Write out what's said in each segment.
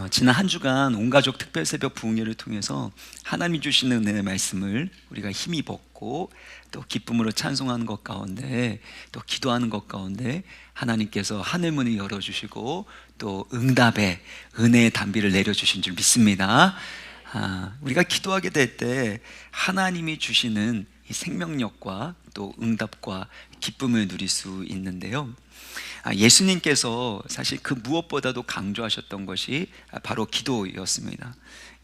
지난 한 주간 온가족 특별새벽 부흥회를 통해서 하나님이 주시는 은혜의 말씀을 우리가 힘입었고 또 기쁨으로 찬송하는 것 가운데 또 기도하는 것 가운데 하나님께서 하늘문을 열어주시고 또 응답의 은혜의 단비를 내려주신 줄 믿습니다. 우리가 기도하게 될 때 하나님이 주시는 이 생명력과 또 응답과 기쁨을 누릴 수 있는데요, 예수님께서 사실 그 무엇보다도 강조하셨던 것이 바로 기도였습니다.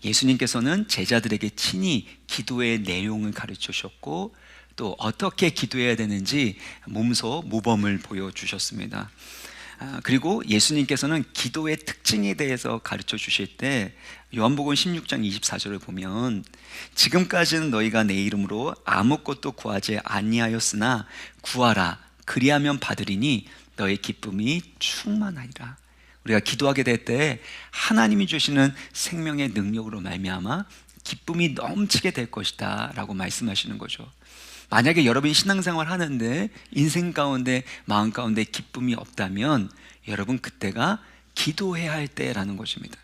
예수님께서는 제자들에게 친히 기도의 내용을 가르쳐 주셨고 또 어떻게 기도해야 되는지 몸소 모범을 보여주셨습니다. 그리고 예수님께서는 기도의 특징에 대해서 가르쳐 주실 때 요한복음 16장 24절을 보면, 지금까지는 너희가 내 이름으로 아무것도 구하지 아니하였으나 구하라 그리하면 받으리니 너의 기쁨이 충만하리라. 우리가 기도하게 될 때 하나님이 주시는 생명의 능력으로 말미암아 기쁨이 넘치게 될 것이다 라고 말씀하시는 거죠. 만약에 여러분이 신앙생활 하는데 인생 가운데 마음 가운데 기쁨이 없다면 여러분 그때가 기도해야 할 때라는 것입니다.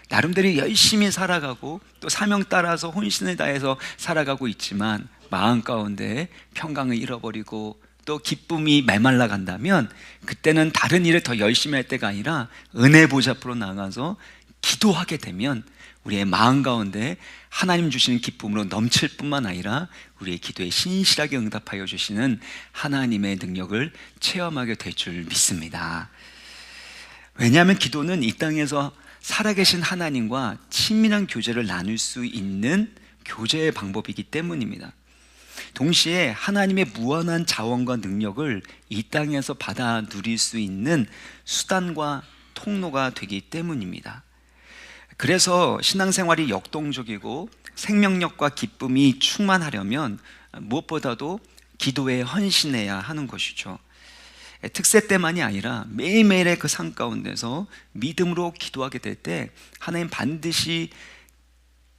나름대로 열심히 살아가고 또 사명 따라서 혼신을 다해서 살아가고 있지만 마음 가운데 평강을 잃어버리고 또 기쁨이 메말라 간다면 그때는 다른 일을 더 열심히 할 때가 아니라 은혜 보좌 앞으로 나가서 기도하게 되면 우리의 마음 가운데 하나님 주시는 기쁨으로 넘칠 뿐만 아니라 우리의 기도에 신실하게 응답하여 주시는 하나님의 능력을 체험하게 될 줄 믿습니다. 왜냐하면 기도는 이 땅에서 살아계신 하나님과 친밀한 교제를 나눌 수 있는 교제의 방법이기 때문입니다. 동시에 하나님의 무한한 자원과 능력을 이 땅에서 받아 누릴 수 있는 수단과 통로가 되기 때문입니다. 그래서 신앙생활이 역동적이고 생명력과 기쁨이 충만하려면 무엇보다도 기도에 헌신해야 하는 것이죠. 특세 때만이 아니라 매일매일의 그 삶 가운데서 믿음으로 기도하게 될 때 하나님 반드시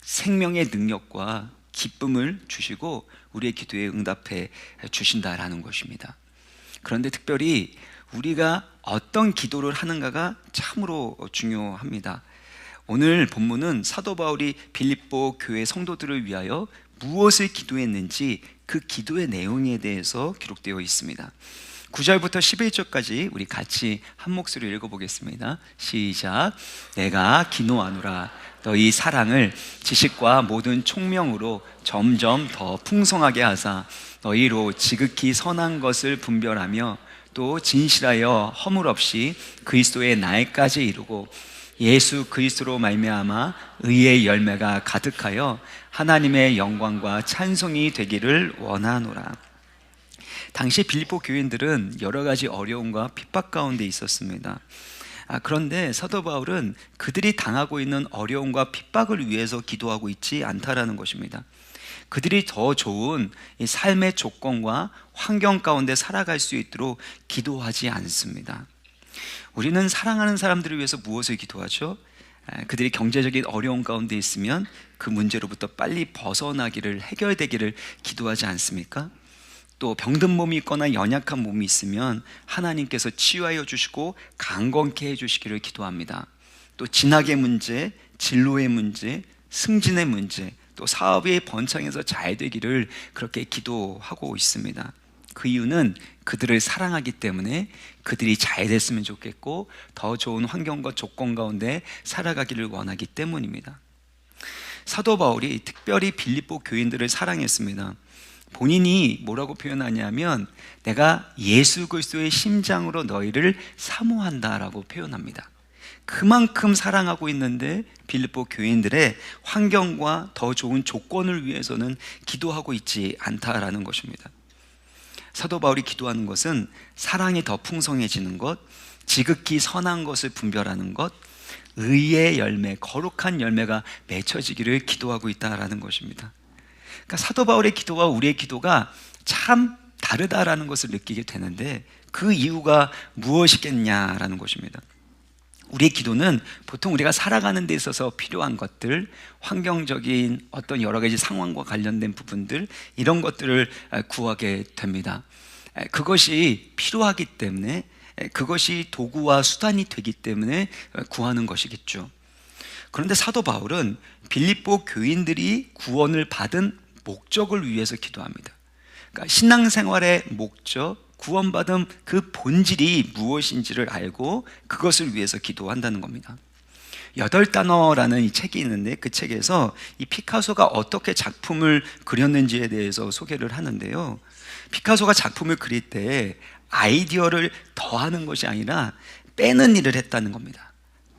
생명의 능력과 기쁨을 주시고 우리의 기도에 응답해 주신다라는 것입니다. 그런데 특별히 우리가 어떤 기도를 하는가가 참으로 중요합니다. 오늘 본문은 사도 바울이 빌립보 교회 성도들을 위하여 무엇을 기도했는지 그 기도의 내용에 대해서 기록되어 있습니다. 9절부터 11절까지 우리 같이 한 목소리로 읽어보겠습니다. 시작. 내가 기노하노라 너희 사랑을 지식과 모든 총명으로 점점 더 풍성하게 하사 너희로 지극히 선한 것을 분별하며 또 진실하여 허물 없이 그리스도의 날까지 이루고 예수 그리스도로 말미암아 의의 열매가 가득하여 하나님의 영광과 찬송이 되기를 원하노라. 당시 빌립보 교인들은 여러 가지 어려움과 핍박 가운데 있었습니다. 그런데 사도 바울은 그들이 당하고 있는 어려움과 핍박을 위해서 기도하고 있지 않다라는 것입니다. 그들이 더 좋은 삶의 조건과 환경 가운데 살아갈 수 있도록 기도하지 않습니다. 우리는 사랑하는 사람들을 위해서 무엇을 기도하죠? 그들이 경제적인 어려움 가운데 있으면 그 문제로부터 빨리 벗어나기를, 해결되기를 기도하지 않습니까? 또 병든 몸이 있거나 연약한 몸이 있으면 하나님께서 치유하여 주시고 강건케 해주시기를 기도합니다. 또 진학의 문제, 진로의 문제, 승진의 문제, 또 사업이 번창해서 잘 되기를 그렇게 기도하고 있습니다. 그 이유는 그들을 사랑하기 때문에 그들이 잘 됐으면 좋겠고 더 좋은 환경과 조건 가운데 살아가기를 원하기 때문입니다. 사도 바울이 특별히 빌립보 교인들을 사랑했습니다. 본인이 뭐라고 표현하냐면 내가 예수 그리스도의 심장으로 너희를 사모한다라고 표현합니다. 그만큼 사랑하고 있는데 빌립보 교인들의 환경과 더 좋은 조건을 위해서는 기도하고 있지 않다라는 것입니다. 사도 바울이 기도하는 것은 사랑이 더 풍성해지는 것, 지극히 선한 것을 분별하는 것, 의의 열매, 거룩한 열매가 맺혀지기를 기도하고 있다라는 것입니다. 그러니까 사도 바울의 기도와 우리의 기도가 참 다르다라는 것을 느끼게 되는데 그 이유가 무엇이겠냐라는 것입니다. 우리의 기도는 보통 우리가 살아가는 데 있어서 필요한 것들, 환경적인 어떤 여러 가지 상황과 관련된 부분들, 이런 것들을 구하게 됩니다. 그것이 필요하기 때문에, 그것이 도구와 수단이 되기 때문에 구하는 것이겠죠. 그런데 사도 바울은 빌립보 교인들이 구원을 받은 목적을 위해서 기도합니다. 그러니까 신앙생활의 목적, 구원받은 그 본질이 무엇인지를 알고 그것을 위해서 기도한다는 겁니다. 8단어라는 이 책이 있는데 그 책에서 이 피카소가 어떻게 작품을 그렸는지에 대해서 소개를 하는데요. 피카소가 작품을 그릴 때 아이디어를 더하는 것이 아니라 빼는 일을 했다는 겁니다.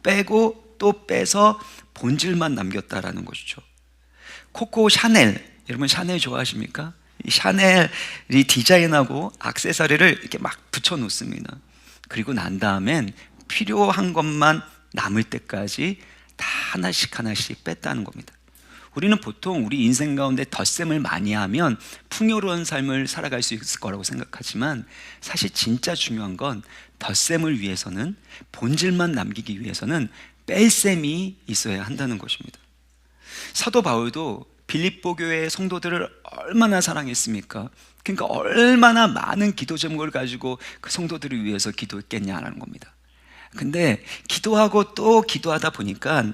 빼고 또 빼서 본질만 남겼다라는 것이죠. 코코 샤넬, 여러분 샤넬 좋아하십니까? 이 샤넬이 디자인하고 액세서리를 이렇게 막 붙여 놓습니다. 그리고 난 다음엔 필요한 것만 남을 때까지 다 하나씩 하나씩 뺐다는 겁니다. 우리는 보통 우리 인생 가운데 덧셈을 많이 하면 풍요로운 삶을 살아갈 수 있을 거라고 생각하지만 사실 진짜 중요한 건 덧셈을 위해서는, 본질만 남기기 위해서는 뺄셈이 있어야 한다는 것입니다. 사도 바울도 빌립보 교회의 성도들을 얼마나 사랑했습니까? 그러니까 얼마나 많은 기도 제목을 가지고 그 성도들을 위해서 기도했겠냐라는 겁니다. 근데 기도하고 또 기도하다 보니까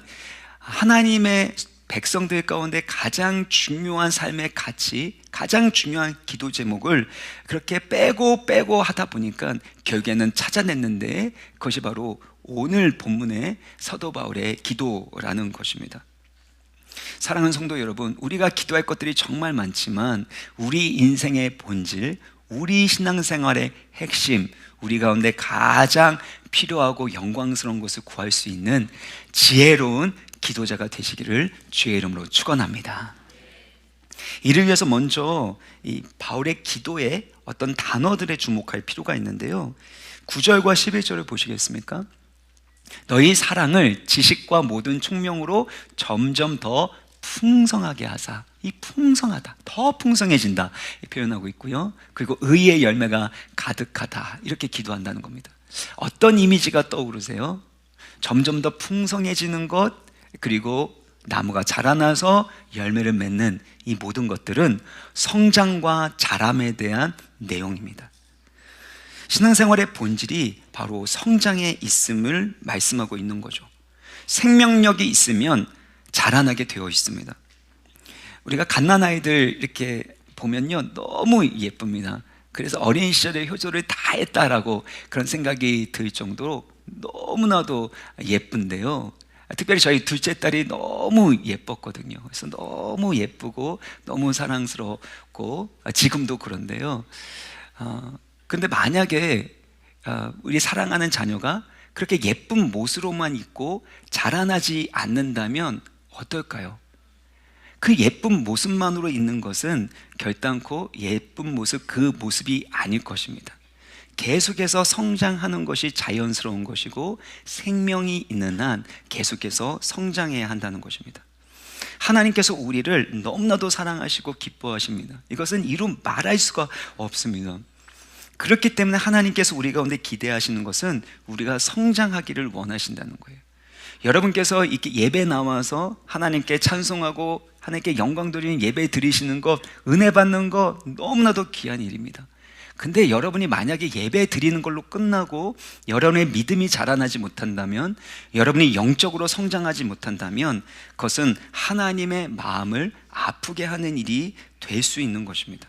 하나님의 백성들 가운데 가장 중요한 삶의 가치, 가장 중요한 기도 제목을 그렇게 빼고 하다 보니까 결국에는 찾아냈는데 그것이 바로 오늘 본문의 사도 바울의 기도라는 것입니다. 사랑하는 성도 여러분, 우리가 기도할 것들이 정말 많지만 우리 인생의 본질, 우리 신앙생활의 핵심, 우리 가운데 가장 필요하고 영광스러운 것을 구할 수 있는 지혜로운 기도자가 되시기를 주의 이름으로 축원합니다. 이를 위해서 먼저 이 바울의 기도에 어떤 단어들에 주목할 필요가 있는데요. 9절과 11절을 보시겠습니까? 너희 사랑을 지식과 모든 총명으로 점점 더 풍성하게 하사. 이 풍성하다, 더 풍성해진다 표현하고 있고요. 그리고 의의 열매가 가득하다, 이렇게 기도한다는 겁니다. 어떤 이미지가 떠오르세요? 점점 더 풍성해지는 것, 그리고 나무가 자라나서 열매를 맺는 이 모든 것들은 성장과 자람에 대한 내용입니다. 신앙생활의 본질이 바로 성장에 있음을 말씀하고 있는 거죠. 생명력이 있으면 자라나게 되어 있습니다. 우리가 갓난아이들 이렇게 보면요, 너무 예쁩니다. 그래서 어린 시절의 효도를 다 했다라고 그런 생각이 들 정도로 너무나도 예쁜데요. 특별히 저희 둘째 딸이 너무 예뻤거든요. 그래서 너무 예쁘고 너무 사랑스럽고 지금도 그런데요. 근데 만약에 우리 사랑하는 자녀가 그렇게 예쁜 모습으로만 있고 자라나지 않는다면 어떨까요? 그 예쁜 모습만으로 있는 것은 결단코 예쁜 모습, 그 모습이 아닐 것입니다. 계속해서 성장하는 것이 자연스러운 것이고 생명이 있는 한 계속해서 성장해야 한다는 것입니다. 하나님께서 우리를 너무나도 사랑하시고 기뻐하십니다. 이것은 이루 말할 수가 없습니다. 그렇기 때문에 하나님께서 우리 가운데 기대하시는 것은 우리가 성장하기를 원하신다는 거예요. 여러분께서 이렇게 예배 나와서 하나님께 찬송하고 하나님께 영광 드리는 예배 드리시는 것, 은혜 받는 것 너무나도 귀한 일입니다. 근데 여러분이 만약에 예배 드리는 걸로 끝나고 여러분의 믿음이 자라나지 못한다면, 여러분이 영적으로 성장하지 못한다면 그것은 하나님의 마음을 아프게 하는 일이 될 수 있는 것입니다.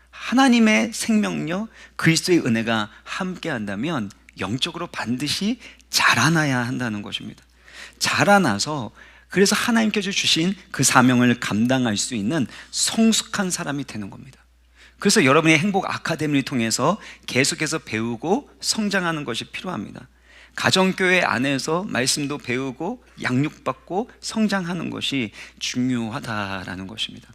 하나님의 생명력, 그리스도의 은혜가 함께 한다면 영적으로 반드시 자라나야 한다는 것입니다. 자라나서 그래서 하나님께서 주신 그 사명을 감당할 수 있는 성숙한 사람이 되는 겁니다. 그래서 여러분의 행복 아카데미를 통해서 계속해서 배우고 성장하는 것이 필요합니다. 가정교회 안에서 말씀도 배우고 양육받고 성장하는 것이 중요하다라는 것입니다.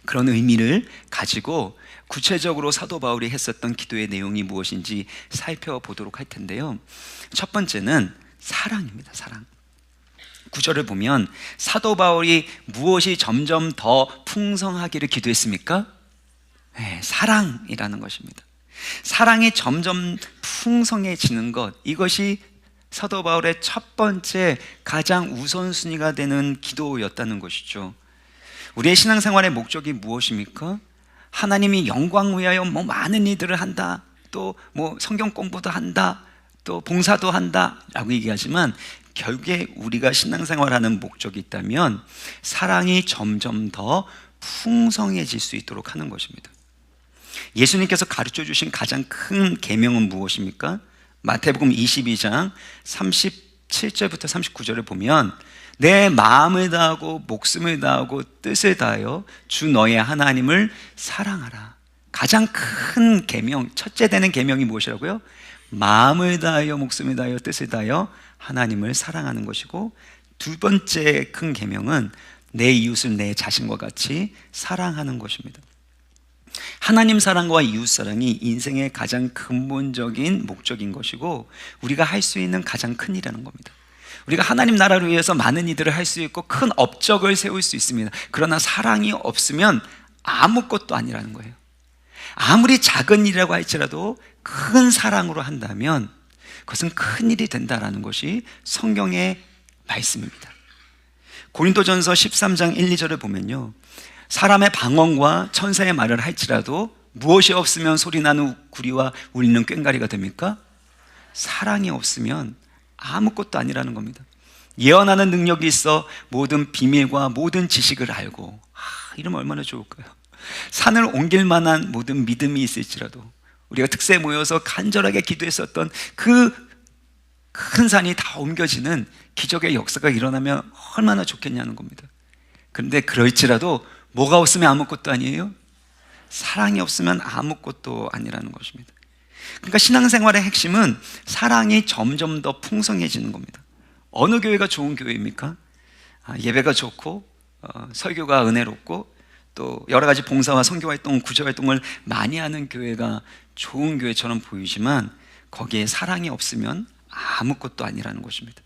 그런 의미를 가지고 구체적으로 사도 바울이 했었던 기도의 내용이 무엇인지 살펴보도록 할 텐데요. 첫 번째는 사랑입니다. 사랑. 9절을 보면 사도 바울이 무엇이 점점 더 풍성하기를 기도했습니까? 네, 사랑이라는 것입니다. 사랑이 점점 풍성해지는 것, 이것이 사도 바울의 첫 번째 가장 우선순위가 되는 기도였다는 것이죠. 우리의 신앙생활의 목적이 무엇입니까? 하나님이 영광 위하여 많은 일들을 한다, 또 성경 공부도 한다, 또 봉사도 한다 라고 얘기하지만 결국에 우리가 신앙생활하는 목적이 있다면 사랑이 점점 더 풍성해질 수 있도록 하는 것입니다. 예수님께서 가르쳐 주신 가장 큰 계명은 무엇입니까? 마태복음 22장 37절부터 39절을 보면 내 마음을 다하고 목숨을 다하고 뜻을 다하여 주 너의 하나님을 사랑하라. 가장 큰 계명, 첫째 되는 계명이 무엇이라고요? 마음을 다하여 목숨을 다하여 뜻을 다하여 하나님을 사랑하는 것이고, 두 번째 큰 계명은 내 이웃을 내 자신과 같이 사랑하는 것입니다. 하나님 사랑과 이웃 사랑이 인생의 가장 근본적인 목적인 것이고, 우리가 할 수 있는 가장 큰 일이라는 겁니다. 우리가 하나님 나라를 위해서 많은 일들을 할 수 있고 큰 업적을 세울 수 있습니다. 그러나 사랑이 없으면 아무것도 아니라는 거예요. 아무리 작은 일이라고 할지라도 큰 사랑으로 한다면 그것은 큰 일이 된다라는 것이 성경의 말씀입니다. 고린도전서 13장 1, 2절을 보면요, 사람의 방언과 천사의 말을 할지라도 무엇이 없으면 소리나는 구리와 울리는 꽹과리가 됩니까? 사랑이 없으면 아무것도 아니라는 겁니다. 예언하는 능력이 있어 모든 비밀과 모든 지식을 알고, 이러면 얼마나 좋을까요? 산을 옮길 만한 모든 믿음이 있을지라도, 우리가 특세에 모여서 간절하게 기도했었던 그 큰 산이 다 옮겨지는 기적의 역사가 일어나면 얼마나 좋겠냐는 겁니다. 그런데 그럴지라도 뭐가 없으면 아무것도 아니에요? 사랑이 없으면 아무것도 아니라는 것입니다. 그러니까 신앙생활의 핵심은 사랑이 점점 더 풍성해지는 겁니다. 어느 교회가 좋은 교회입니까? 예배가 좋고 설교가 은혜롭고 또 여러 가지 봉사와 선교활동, 구제활동을 많이 하는 교회가 좋은 교회처럼 보이지만 거기에 사랑이 없으면 아무것도 아니라는 것입니다.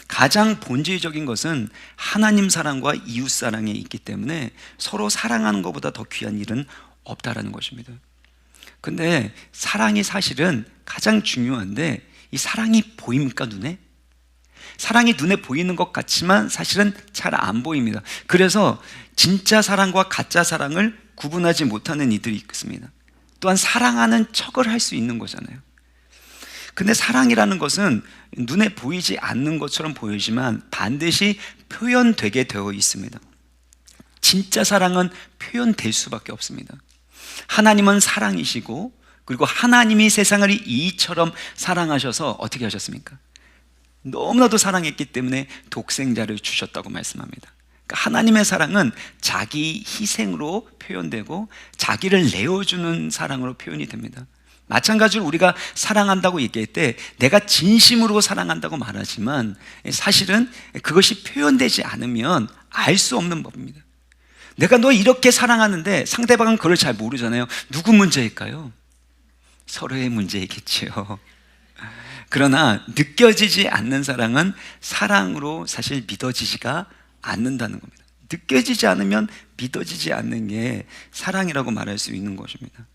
가장 본질적인 것은 하나님 사랑과 이웃 사랑에 있기 때문에 서로 사랑하는 것보다 더 귀한 일은 없다라는 것입니다. 근데 사랑이 사실은 가장 중요한데, 이 사랑이 보입니까, 눈에? 사랑이 눈에 보이는 것 같지만 사실은 잘 안 보입니다. 그래서 진짜 사랑과 가짜 사랑을 구분하지 못하는 이들이 있습니다. 또한 사랑하는 척을 할 수 있는 거잖아요. 근데 사랑이라는 것은 눈에 보이지 않는 것처럼 보이지만 반드시 표현되게 되어 있습니다. 진짜 사랑은 표현될 수밖에 없습니다. 하나님은 사랑이시고, 그리고 하나님이 세상을 이처럼 사랑하셔서 어떻게 하셨습니까? 너무나도 사랑했기 때문에 독생자를 주셨다고 말씀합니다. 그러니까 하나님의 사랑은 자기 희생으로 표현되고 자기를 내어주는 사랑으로 표현이 됩니다. 마찬가지로 우리가 사랑한다고 얘기할 때 내가 진심으로 사랑한다고 말하지만 사실은 그것이 표현되지 않으면 알 수 없는 법입니다. 내가 너 이렇게 사랑하는데 상대방은 그걸 잘 모르잖아요. 누구 문제일까요? 서로의 문제이겠지요. 그러나 느껴지지 않는 사랑은 사랑으로 사실 믿어지지가 않는다는 겁니다. 느껴지지 않으면 믿어지지 않는 게 사랑이라고 말할 수 있는 것입니다.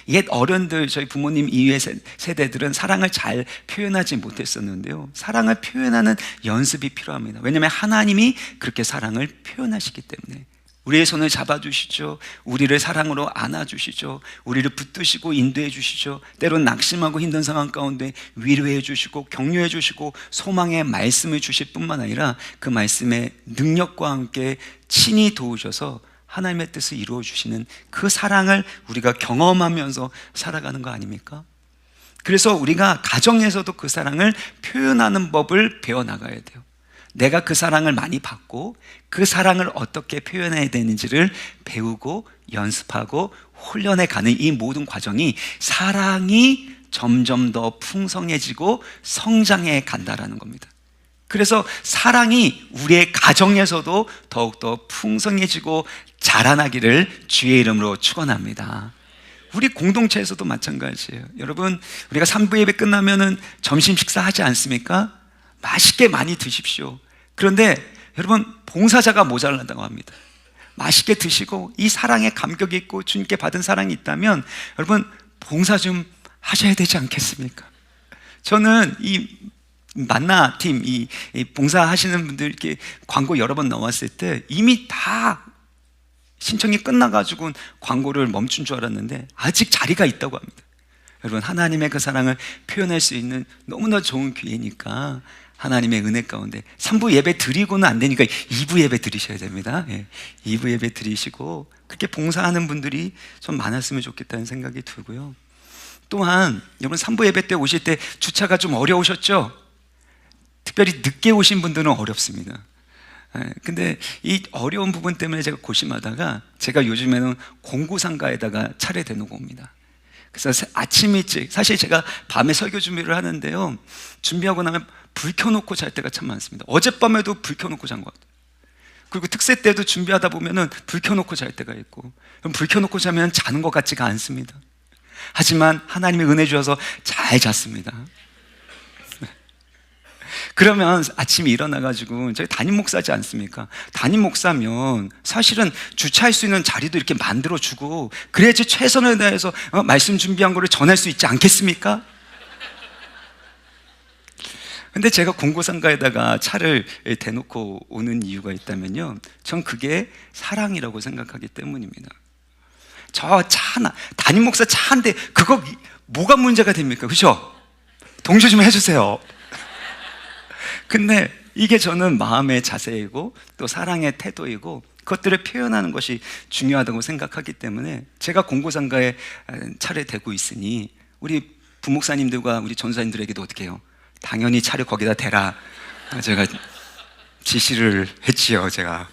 옛 어른들, 저희 부모님 이후의 세대들은 사랑을 잘 표현하지 못했었는데요, 사랑을 표현하는 연습이 필요합니다. 왜냐하면 하나님이 그렇게 사랑을 표현하시기 때문에. 우리의 손을 잡아주시죠. 우리를 사랑으로 안아주시죠. 우리를 붙드시고 인도해 주시죠. 때론 낙심하고 힘든 상황 가운데 위로해 주시고 격려해 주시고 소망의 말씀을 주실 뿐만 아니라 그 말씀의 능력과 함께 친히 도우셔서 하나님의 뜻을 이루어 주시는 그 사랑을 우리가 경험하면서 살아가는 거 아닙니까? 그래서 우리가 가정에서도 그 사랑을 표현하는 법을 배워나가야 돼요. 내가 그 사랑을 많이 받고 그 사랑을 어떻게 표현해야 되는지를 배우고 연습하고 훈련해 가는 이 모든 과정이 사랑이 점점 더 풍성해지고 성장해 간다라는 겁니다. 그래서 사랑이 우리의 가정에서도 더욱더 풍성해지고 자라나기를 주의 이름으로 축원합니다. 우리 공동체에서도 마찬가지예요. 여러분, 우리가 3부 예배 끝나면은 점심 식사하지 않습니까? 맛있게 많이 드십시오. 그런데 여러분, 봉사자가 모자란다고 합니다. 맛있게 드시고 이 사랑에 감격이 있고 주님께 받은 사랑이 있다면 여러분, 봉사 좀 하셔야 되지 않겠습니까? 저는 이 만나 팀, 이 봉사하시는 분들 이렇게 광고 여러 번 나왔을 때 이미 다 신청이 끝나가지고 광고를 멈춘 줄 알았는데 아직 자리가 있다고 합니다. 여러분, 하나님의 그 사랑을 표현할 수 있는 너무나 좋은 기회니까 하나님의 은혜 가운데 3부 예배 드리고는 안 되니까 2부 예배 드리셔야 됩니다. 2부 예배 드리시고 그렇게 봉사하는 분들이 좀 많았으면 좋겠다는 생각이 들고요. 또한 여러분 3부 예배 때 오실 때 주차가 좀 어려우셨죠? 특별히 늦게 오신 분들은 어렵습니다. 근데 이 어려운 부분 때문에 제가 고심하다가 제가 요즘에는 공구상가에다가 차를 대놓고 옵니다. 그래서 아침 일찍, 사실 제가 밤에 설교 준비를 하는데요, 준비하고 나면 불 켜놓고 잘 때가 참 많습니다. 어젯밤에도 불 켜놓고 잔 것 같아요. 그리고 특세 때도 준비하다 보면은 불 켜놓고 잘 때가 있고, 그럼 불 켜놓고 자면 자는 것 같지가 않습니다. 하지만 하나님의 은혜 주셔서 잘 잤습니다. 그러면 아침에 일어나가지고, 저희 담임 목사지 않습니까? 담임 목사면 사실은 주차할 수 있는 자리도 이렇게 만들어주고, 그래야지 최선을 다해서 말씀 준비한 거를 전할 수 있지 않겠습니까? 근데 제가 공고상가에다가 차를 대놓고 오는 이유가 있다면요, 전 그게 사랑이라고 생각하기 때문입니다. 저 차 하나, 담임 목사 차 한 대, 그거 뭐가 문제가 됩니까? 그죠? 동조 좀 해주세요. 근데 이게 저는 마음의 자세이고 또 사랑의 태도이고 그것들을 표현하는 것이 중요하다고 생각하기 때문에 제가 공고상가에 차를 대고 있으니 우리 부목사님들과 우리 전사님들에게도 어떻게 해요? 당연히 차를 거기다 대라, 제가 지시를 했지요. 제가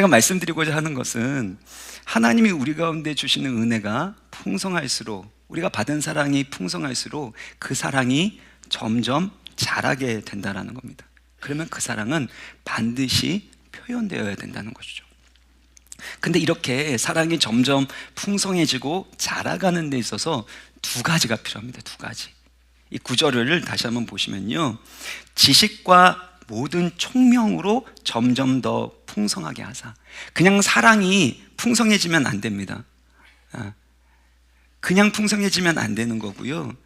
말씀드리고자 하는 것은, 하나님이 우리 가운데 주시는 은혜가 풍성할수록, 우리가 받은 사랑이 풍성할수록 그 사랑이 점점 자라게 된다는 겁니다. 그러면 그 사랑은 반드시 표현되어야 된다는 것이죠. 근데 이렇게 사랑이 점점 풍성해지고 자라가는 데 있어서 두 가지가 필요합니다. 두 가지. 이 구절을 다시 한번 보시면요, 지식과 모든 총명으로 점점 더 풍성하게 하사. 그냥 사랑이 풍성해지면 안 됩니다. 그냥 풍성해지면 안 되는 거고요,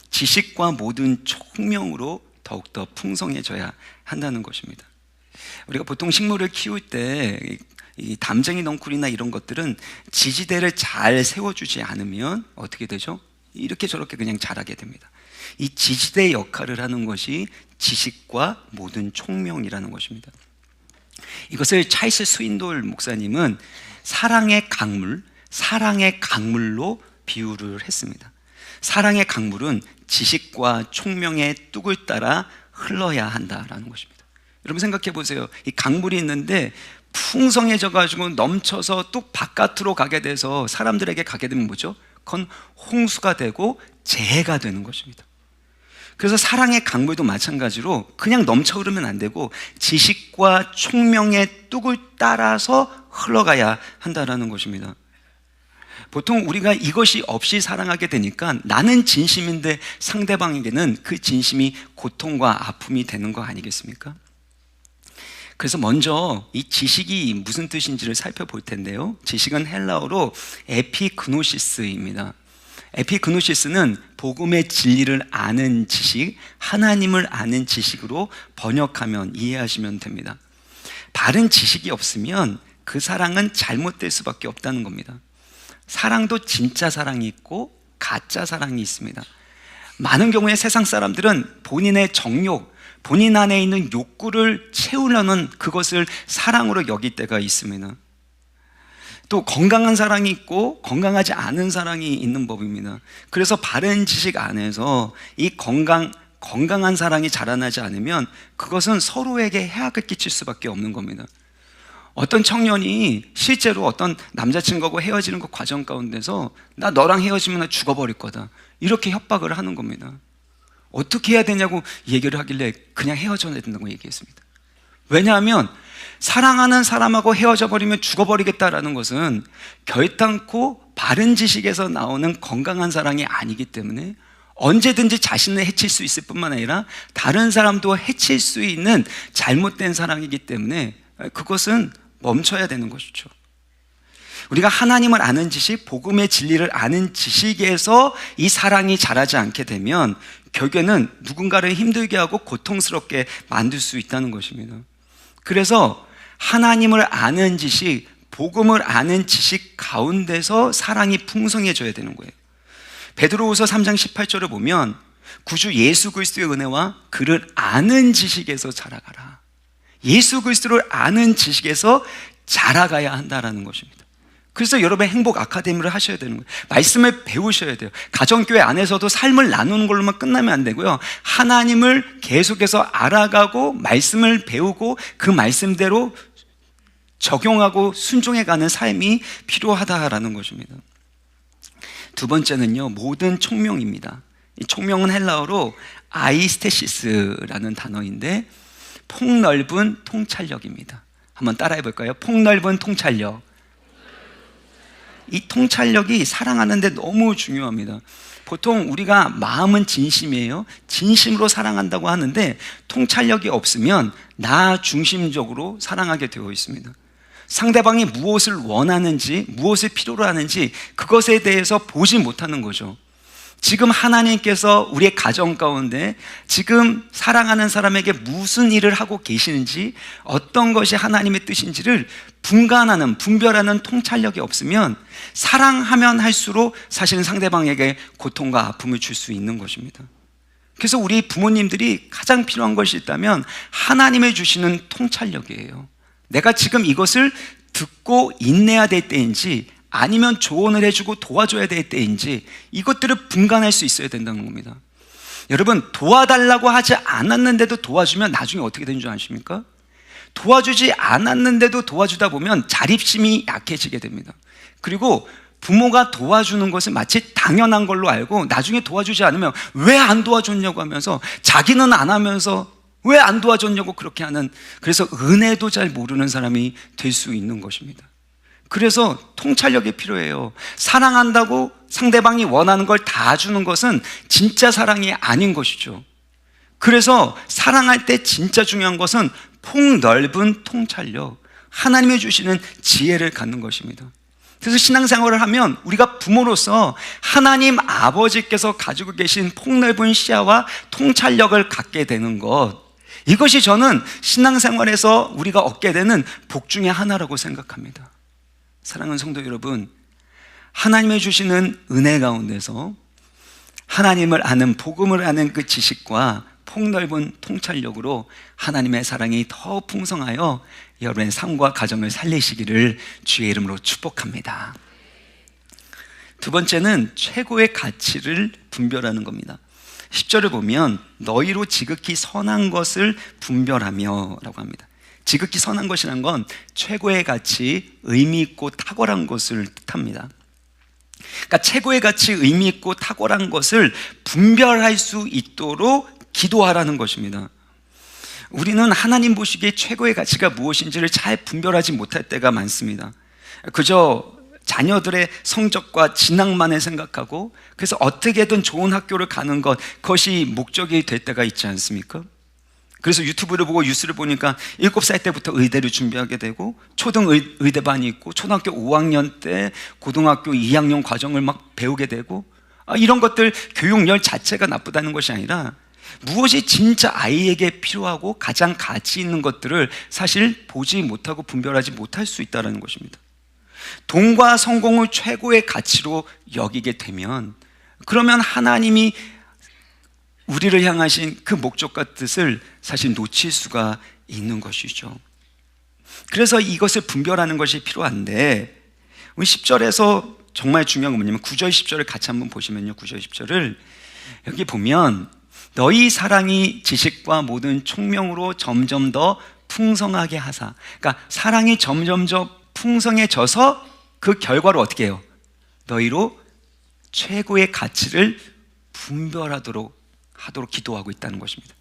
지식과 모든 총명으로 더욱더 풍성해져야 한다는 것입니다. 우리가 보통 식물을 키울 때 이 담쟁이 넝쿨이나 이런 것들은 지지대를 잘 세워주지 않으면 어떻게 되죠? 이렇게 저렇게 그냥 자라게 됩니다. 이 지지대 역할을 하는 것이 지식과 모든 총명이라는 것입니다. 이것을 찰스 스윈돌 목사님은 사랑의 강물로 비유를 했습니다. 사랑의 강물은 지식과 총명의 뚝을 따라 흘러야 한다라는 것입니다. 여러분 생각해 보세요. 이 강물이 있는데 풍성해져 가지고 넘쳐서 뚝 바깥으로 가게 돼서 사람들에게 가게 되면 뭐죠? 그건 홍수가 되고 재해가 되는 것입니다. 그래서 사랑의 강물도 마찬가지로 그냥 넘쳐 흐르면 안 되고 지식과 총명의 뚝을 따라서 흘러가야 한다라는 것입니다. 보통 우리가 이것이 없이 사랑하게 되니까 나는 진심인데 상대방에게는 그 진심이 고통과 아픔이 되는 거 아니겠습니까? 그래서 먼저 이 지식이 무슨 뜻인지를 살펴볼 텐데요, 지식은 헬라어로 에피그노시스입니다. 에피그노시스는 복음의 진리를 아는 지식, 하나님을 아는 지식으로 번역하면, 이해하시면 됩니다. 바른 지식이 없으면 그 사랑은 잘못될 수밖에 없다는 겁니다. 사랑도 진짜 사랑이 있고 가짜 사랑이 있습니다. 많은 경우에 세상 사람들은 본인의 정욕, 본인 안에 있는 욕구를 채우려는 그것을 사랑으로 여길 때가 있습니다. 또 건강한 사랑이 있고 건강하지 않은 사랑이 있는 법입니다. 그래서 바른 지식 안에서 이 건강한 사랑이 자라나지 않으면 그것은 서로에게 해악을 끼칠 수밖에 없는 겁니다. 어떤 청년이 실제로 어떤 남자친구하고 헤어지는 그 과정 가운데서 나 너랑 헤어지면 나 죽어버릴 거다, 이렇게 협박을 하는 겁니다. 어떻게 해야 되냐고 얘기를 하길래 그냥 헤어져야 된다고 얘기했습니다. 왜냐하면 사랑하는 사람하고 헤어져 버리면 죽어버리겠다라는 것은 결단코 바른 지식에서 나오는 건강한 사랑이 아니기 때문에 언제든지 자신을 해칠 수 있을 뿐만 아니라 다른 사람도 해칠 수 있는 잘못된 사랑이기 때문에 그것은 멈춰야 되는 것이죠. 우리가 하나님을 아는 지식, 복음의 진리를 아는 지식에서 이 사랑이 자라지 않게 되면 결국에는 누군가를 힘들게 하고 고통스럽게 만들 수 있다는 것입니다. 그래서 하나님을 아는 지식, 복음을 아는 지식 가운데서 사랑이 풍성해져야 되는 거예요. 베드로후서 3장 18절을 보면 구주 예수 그리스도의 은혜와 그를 아는 지식에서 자라가라. 예수 그리스도를 아는 지식에서 자라가야 한다라는 것입니다. 그래서 여러분 행복 아카데미를 하셔야 되는 거예요. 말씀을 배우셔야 돼요. 가정교회 안에서도 삶을 나누는 걸로만 끝나면 안 되고요. 하나님을 계속해서 알아가고 말씀을 배우고 그 말씀대로 적용하고 순종해가는 삶이 필요하다라는 것입니다. 두 번째는요, 모든 총명입니다. 이 총명은 헬라어로 아이스테시스라는 단어인데 폭넓은 통찰력입니다. 한번 따라해 볼까요? 폭넓은 통찰력. 이 통찰력이 사랑하는데 너무 중요합니다. 보통 우리가 마음은 진심이에요. 진심으로 사랑한다고 하는데 통찰력이 없으면 나 중심적으로 사랑하게 되어 있습니다. 상대방이 무엇을 원하는지, 무엇을 필요로 하는지 그것에 대해서 보지 못하는 거죠. 지금 하나님께서 우리의 가정 가운데 지금 사랑하는 사람에게 무슨 일을 하고 계시는지, 어떤 것이 하나님의 뜻인지를 분별하는 통찰력이 없으면 사랑하면 할수록 사실은 상대방에게 고통과 아픔을 줄 수 있는 것입니다. 그래서 우리 부모님들이 가장 필요한 것이 있다면 하나님의 주시는 통찰력이에요. 내가 지금 이것을 듣고 인내해야 될 때인지 아니면 조언을 해주고 도와줘야 될 때인지 이것들을 분간할 수 있어야 된다는 겁니다. 여러분, 도와달라고 하지 않았는데도 도와주면 나중에 어떻게 되는 줄 아십니까? 도와주지 않았는데도 도와주다 보면 자립심이 약해지게 됩니다. 그리고 부모가 도와주는 것을 마치 당연한 걸로 알고 나중에 도와주지 않으면 왜 안 도와줬냐고 하면서 자기는 안 하면서 왜 안 도와줬냐고 그렇게 하는, 그래서 은혜도 잘 모르는 사람이 될 수 있는 것입니다. 그래서 통찰력이 필요해요. 사랑한다고 상대방이 원하는 걸 다 주는 것은 진짜 사랑이 아닌 것이죠. 그래서 사랑할 때 진짜 중요한 것은 폭넓은 통찰력, 하나님이 주시는 지혜를 갖는 것입니다. 그래서 신앙생활을 하면 우리가 부모로서 하나님 아버지께서 가지고 계신 폭넓은 시야와 통찰력을 갖게 되는 것, 이것이 저는 신앙생활에서 우리가 얻게 되는 복 중에 하나라고 생각합니다. 사랑하는 성도 여러분, 하나님의 주시는 은혜 가운데서 하나님을 아는, 복음을 아는 그 지식과 폭넓은 통찰력으로 하나님의 사랑이 더 풍성하여 여러분의 삶과 가정을 살리시기를 주의 이름으로 축복합니다. 두 번째는 최고의 가치를 분별하는 겁니다. 10절을 보면 너희로 지극히 선한 것을 분별하며 라고 합니다. 지극히 선한 것이란 건 최고의 가치, 의미 있고 탁월한 것을 뜻합니다. 그러니까 최고의 가치, 의미 있고 탁월한 것을 분별할 수 있도록 기도하라는 것입니다. 우리는 하나님 보시기에 최고의 가치가 무엇인지를 잘 분별하지 못할 때가 많습니다. 그저 자녀들의 성적과 진학만을 생각하고 그래서 어떻게든 좋은 학교를 가는 것, 그것이 목적이 될 때가 있지 않습니까? 그래서 유튜브를 보고 뉴스를 보니까 7살 때부터 의대를 준비하게 되고 초등의대반이 있고 초등학교 5학년 때 고등학교 2학년 과정을 막 배우게 되고, 이런 것들 교육열 자체가 나쁘다는 것이 아니라 무엇이 진짜 아이에게 필요하고 가장 가치 있는 것들을 사실 보지 못하고 분별하지 못할 수 있다는 것입니다. 돈과 성공을 최고의 가치로 여기게 되면 그러면 하나님이 우리를 향하신 그 목적과 뜻을 사실 놓칠 수가 있는 것이죠. 그래서 이것을 분별하는 것이 필요한데, 우리 10절에서 정말 중요한 건 뭐냐면 9절 10절을 같이 한번 보시면요, 9절 10절을 여기 보면 너희 사랑이 지식과 모든 총명으로 점점 더 풍성하게 하사, 그러니까 사랑이 점점 더 풍성해져서 그 결과로 어떻게 해요? 너희로 최고의 가치를 분별하도록 기도하고 있다는 것입니다.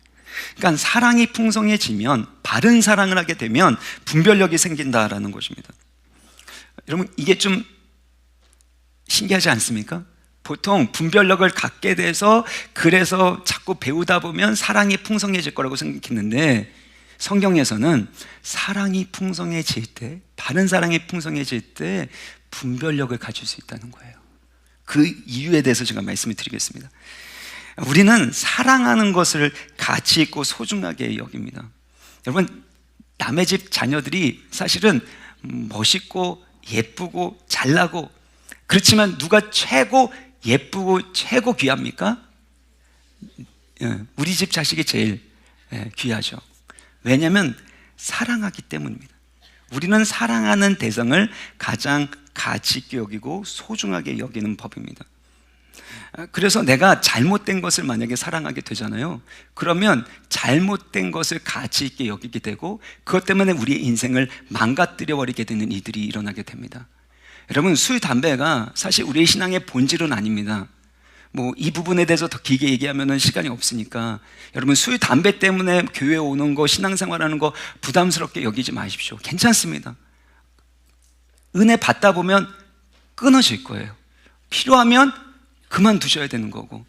그러니까 사랑이 풍성해지면, 바른 사랑을 하게 되면 분별력이 생긴다라는 것입니다. 여러분, 이게 좀 신기하지 않습니까? 보통 분별력을 갖게 돼서 그래서 자꾸 배우다 보면 사랑이 풍성해질 거라고 생각했는데, 성경에서는 사랑이 풍성해질 때, 바른 사랑이 풍성해질 때 분별력을 가질 수 있다는 거예요. 그 이유에 대해서 제가 말씀을 드리겠습니다. 우리는 사랑하는 것을 가치 있고 소중하게 여깁니다. 여러분, 남의 집 자녀들이 사실은 멋있고 예쁘고 잘나고, 그렇지만 누가 최고 예쁘고 최고 귀합니까? 우리 집 자식이 제일 귀하죠. 왜냐하면 사랑하기 때문입니다. 우리는 사랑하는 대상을 가장 가치 있게 여기고 소중하게 여기는 법입니다. 그래서 내가 잘못된 것을 만약에 사랑하게 되잖아요. 그러면 잘못된 것을 가치 있게 여기게 되고 그것 때문에 우리의 인생을 망가뜨려 버리게 되는 일들이 일어나게 됩니다. 여러분, 술, 담배가 사실 우리의 신앙의 본질은 아닙니다. 이 부분에 대해서 더 길게 얘기하면 시간이 없으니까 여러분, 술, 담배 때문에 교회 오는 거, 신앙생활하는 거 부담스럽게 여기지 마십시오. 괜찮습니다. 은혜 받다 보면 끊어질 거예요. 필요하면 그만두셔야 되는 거고.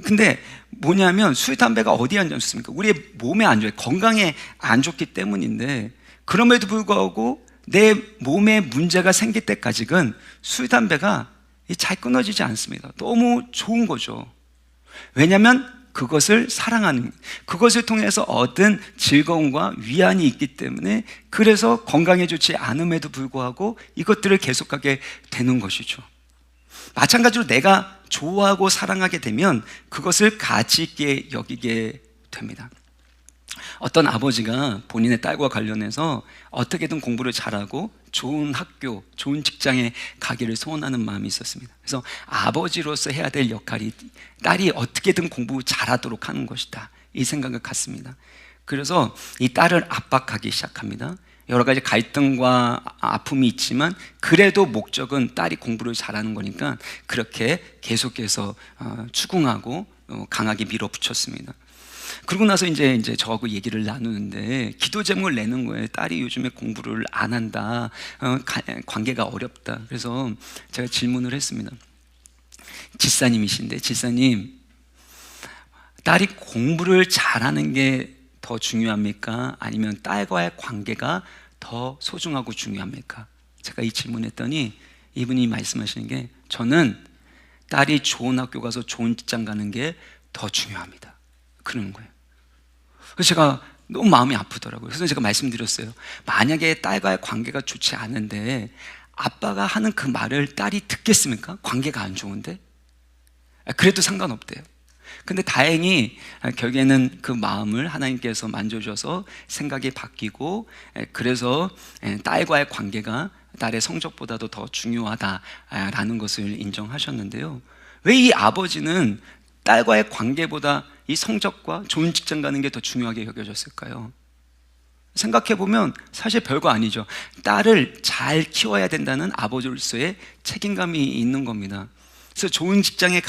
근데 뭐냐면 술, 담배가 어디에 안 좋습니까? 우리의 몸에 안 좋아요. 건강에 안 좋기 때문인데, 그럼에도 불구하고 내 몸에 문제가 생길 때까지는 술, 담배가 잘 끊어지지 않습니다. 너무 좋은 거죠. 왜냐하면 그것을 사랑하는, 그것을 통해서 얻은 즐거움과 위안이 있기 때문에, 그래서 건강에 좋지 않음에도 불구하고 이것들을 계속하게 되는 것이죠. 마찬가지로 내가 좋아하고 사랑하게 되면 그것을 가치 있게 여기게 됩니다. 어떤 아버지가 본인의 딸과 관련해서 어떻게든 공부를 잘하고 좋은 학교, 좋은 직장에 가기를 소원하는 마음이 있었습니다. 그래서 아버지로서 해야 될 역할이 딸이 어떻게든 공부 잘하도록 하는 것이다, 이 생각을 갖습니다. 그래서 이 딸을 압박하기 시작합니다. 여러 가지 갈등과 아픔이 있지만 그래도 목적은 딸이 공부를 잘하는 거니까 그렇게 계속해서 추궁하고 강하게 밀어붙였습니다. 그러고 나서 이제 저하고 얘기를 나누는데 기도 제목을 내는 거예요. 딸이 요즘에 공부를 안 한다, 관계가 어렵다. 그래서 제가 질문을 했습니다. 집사님이신데, 집사님, 딸이 공부를 잘하는 게 더 중요합니까? 아니면 딸과의 관계가 더 소중하고 중요합니까? 제가 이 질문했더니 이분이 말씀하시는 게, 저는 딸이 좋은 학교 가서 좋은 직장 가는 게 더 중요합니다, 그러는 거예요. 그래서 제가 너무 마음이 아프더라고요. 그래서 제가 말씀드렸어요. 만약에 딸과의 관계가 좋지 않은데 아빠가 하는 그 말을 딸이 듣겠습니까? 관계가 안 좋은데? 그래도 상관없대요. 근데 다행히 결국에는 그 마음을 하나님께서 만져줘서 생각이 바뀌고, 그래서 딸과의 관계가 딸의 성적보다도 더 중요하다라는 것을 인정하셨는데요. 왜 이 아버지는 딸과의 관계보다 이 성적과 좋은 직장 가는 게 더 중요하게 여겨졌을까요? 생각해보면 사실 별거 아니죠. 딸을 잘 키워야 된다는 아버지로서의 책임감이 있는 겁니다. 그래서 좋은 직장에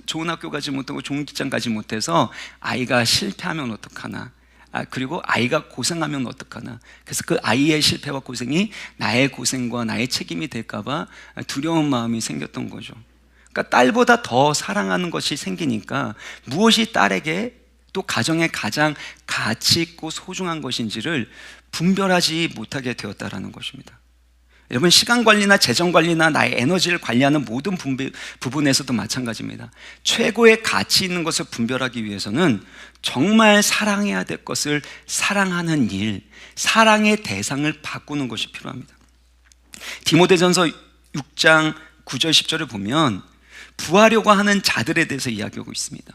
좋은 학교 가지 못하고 좋은 직장 가지 못해서 아이가 실패하면 어떡하나, 그리고 아이가 고생하면 어떡하나. 그래서 그 아이의 실패와 고생이 나의 고생과 나의 책임이 될까봐 두려운 마음이 생겼던 거죠. 그러니까 딸보다 더 사랑하는 것이 생기니까 무엇이 딸에게 또 가정에 가장 가치 있고 소중한 것인지를 분별하지 못하게 되었다라는 것입니다. 여러분, 시간 관리나 재정 관리나 나의 에너지를 관리하는 모든 부분에서도 마찬가지입니다. 최고의 가치 있는 것을 분별하기 위해서는 정말 사랑해야 될 것을 사랑하는 일, 사랑의 대상을 바꾸는 것이 필요합니다. 디모데전서 6장 9절 10절을 보면 부하려고 하는 자들에 대해서 이야기하고 있습니다.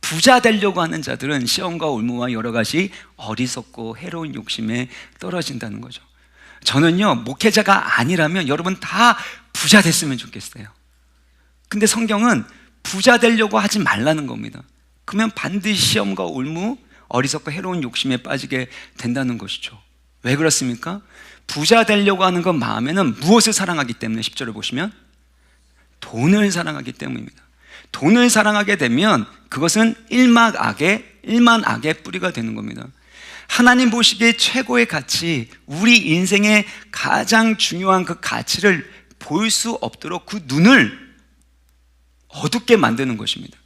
부자 되려고 하는 자들은 시험과 올무와 여러 가지 어리석고 해로운 욕심에 떨어진다는 거죠. 저는요, 목회자가 아니라면 여러분 다 부자 됐으면 좋겠어요. 근데 성경은 부자 되려고 하지 말라는 겁니다. 그러면 반드시 시험과 올무, 어리석고 해로운 욕심에 빠지게 된다는 것이죠. 왜 그렇습니까? 부자 되려고 하는 건 마음에는 무엇을 사랑하기 때문에, 10절을 보시면 돈을 사랑하기 때문입니다. 돈을 사랑하게 되면 그것은 일만 악의 뿌리가 되는 겁니다. 하나님 보시기에 최고의 가치, 우리 인생의 가장 중요한 그 가치를 볼 수 없도록 그 눈을 어둡게 만드는 것입니다.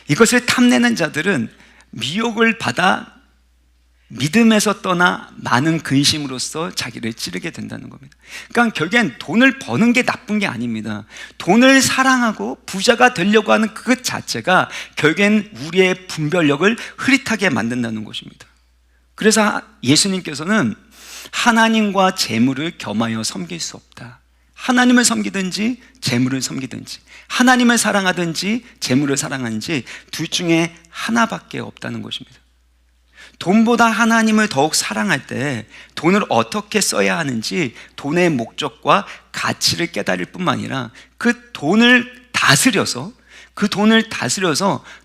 이것을 탐내는 자들은 미혹을 받아 믿음에서 떠나 많은 근심으로써 자기를 찌르게 된다는 겁니다. 그러니까 결국엔 돈을 버는 게 나쁜 게 아닙니다. 돈을 사랑하고 부자가 되려고 하는 그 자체가 결국엔 우리의 분별력을 흐릿하게 만든다는 것입니다. 그래서 예수님께서는 하나님과 재물을 겸하여 섬길 수 없다, 하나님을 섬기든지 재물을 섬기든지, 하나님을 사랑하든지 재물을 사랑하든지 둘 중에 하나밖에 없다는 것입니다. 돈보다 하나님을 더욱 사랑할 때 돈을 어떻게 써야 하는지 돈의 목적과 가치를 깨달을 뿐만 아니라 그 돈을 다스려서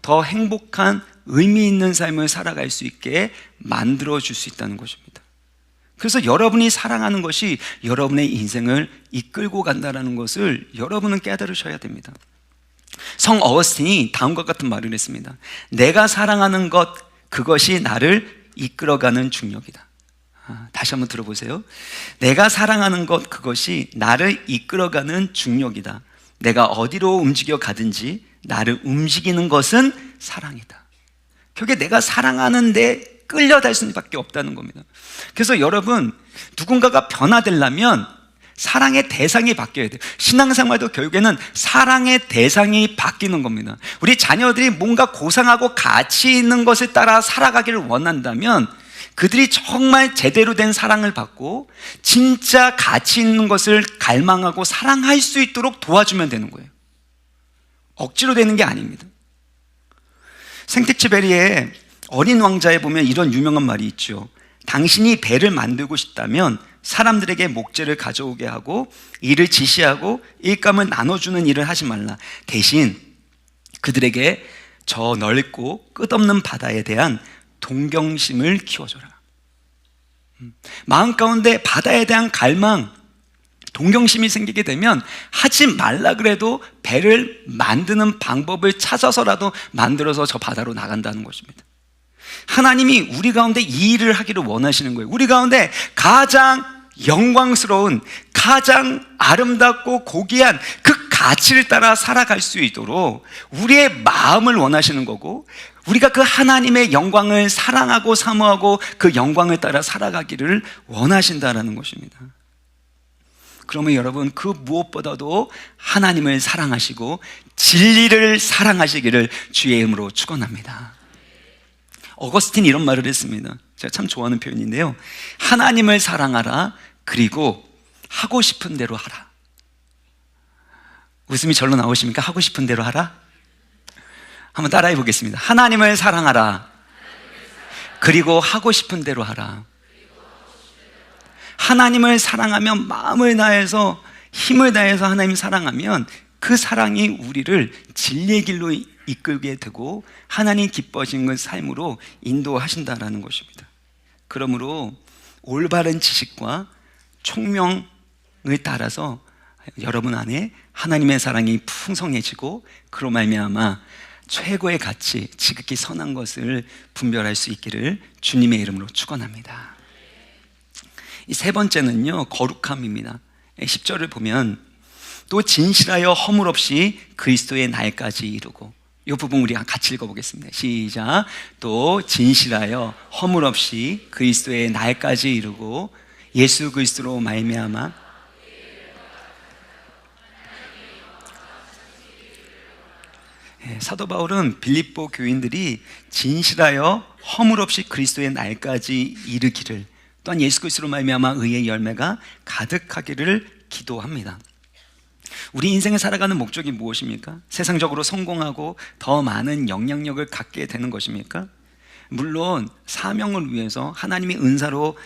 더 행복한 의미 있는 삶을 살아갈 수 있게 만들어 줄 수 있다는 것입니다. 그래서 여러분이 사랑하는 것이 여러분의 인생을 이끌고 간다는 것을 여러분은 깨달으셔야 됩니다. 성 어거스틴이 다음과 같은 말을 했습니다. 내가 사랑하는 것, 그것이 나를 이끌어가는 중력이다. 다시 한번 들어보세요. 내가 사랑하는 것, 그것이 나를 이끌어가는 중력이다. 내가 어디로 움직여 가든지 나를 움직이는 것은 사랑이다. 결국에 내가 사랑하는데 끌려달 수밖에 없다는 겁니다. 그래서 여러분, 누군가가 변화되려면 사랑의 대상이 바뀌어야 돼요. 신앙생활도 결국에는 사랑의 대상이 바뀌는 겁니다. 우리 자녀들이 뭔가 고상하고 가치 있는 것에 따라 살아가기를 원한다면 그들이 정말 제대로 된 사랑을 받고 진짜 가치 있는 것을 갈망하고 사랑할 수 있도록 도와주면 되는 거예요. 억지로 되는 게 아닙니다. 생텍쥐베리의 어린 왕자에 보면 이런 유명한 말이 있죠. 당신이 배를 만들고 싶다면 사람들에게 목재를 가져오게 하고 일을 지시하고 일감을 나눠주는 일을 하지 말라. 대신 그들에게 저 넓고 끝없는 바다에 대한 동경심을 키워줘라. 마음 가운데 바다에 대한 갈망, 동경심이 생기게 되면 하지 말라 그래도 배를 만드는 방법을 찾아서라도 만들어서 저 바다로 나간다는 것입니다. 하나님이 우리 가운데 이 일을 하기를 원하시는 거예요. 우리 가운데 가장 영광스러운, 가장 아름답고 고귀한 그 가치를 따라 살아갈 수 있도록 우리의 마음을 원하시는 거고, 우리가 그 하나님의 영광을 사랑하고 사모하고 그 영광을 따라 살아가기를 원하신다라는 것입니다. 그러면 여러분, 그 무엇보다도 하나님을 사랑하시고 진리를 사랑하시기를 주의 이름으로 축원합니다. 어거스틴이 이런 말을 했습니다. 제가 참 좋아하는 표현인데요. 하나님을 사랑하라. 그리고 하고 싶은 대로 하라. 웃음이 절로 나오십니까? 하고 싶은 대로 하라? 한번 따라해 보겠습니다. 하나님을 사랑하라. 그리고 하고 싶은 대로 하라. 하나님을 사랑하면 마음을 다해서 힘을 다해서 하나님 사랑하면 그 사랑이 우리를 진리의 길로 이끌게 되고 하나님 기뻐하시는 삶으로 인도하신다라는 것입니다. 그러므로 올바른 지식과 총명을 따라서 여러분 안에 하나님의 사랑이 풍성해지고 그로 말미암아 최고의 가치, 지극히 선한 것을 분별할 수 있기를 주님의 이름으로 축원합니다. 이 세 번째는요, 거룩함입니다. 10절을 보면 또 진실하여 허물 없이 그리스도의 날까지 이루고, 이 부분 우리가 같이 읽어보겠습니다. 시작. 또 진실하여 허물 없이 그리스도의 날까지 이루고 예수 그리스도로 말미암아 사도 바울은 빌립보 교인들이 진실하여 허물 없이 그리스도의 날까지 이르기를, 또한 예수 그리스도로 말미암아 의의 열매가 가득하기를 기도합니다. 우리 인생을 살아가는 목적이 무엇입니까? 세상적으로 성공하고 더 많은 영향력을 갖게 되는 것입니까? 물론 사명을 위해서 하나님이 은사로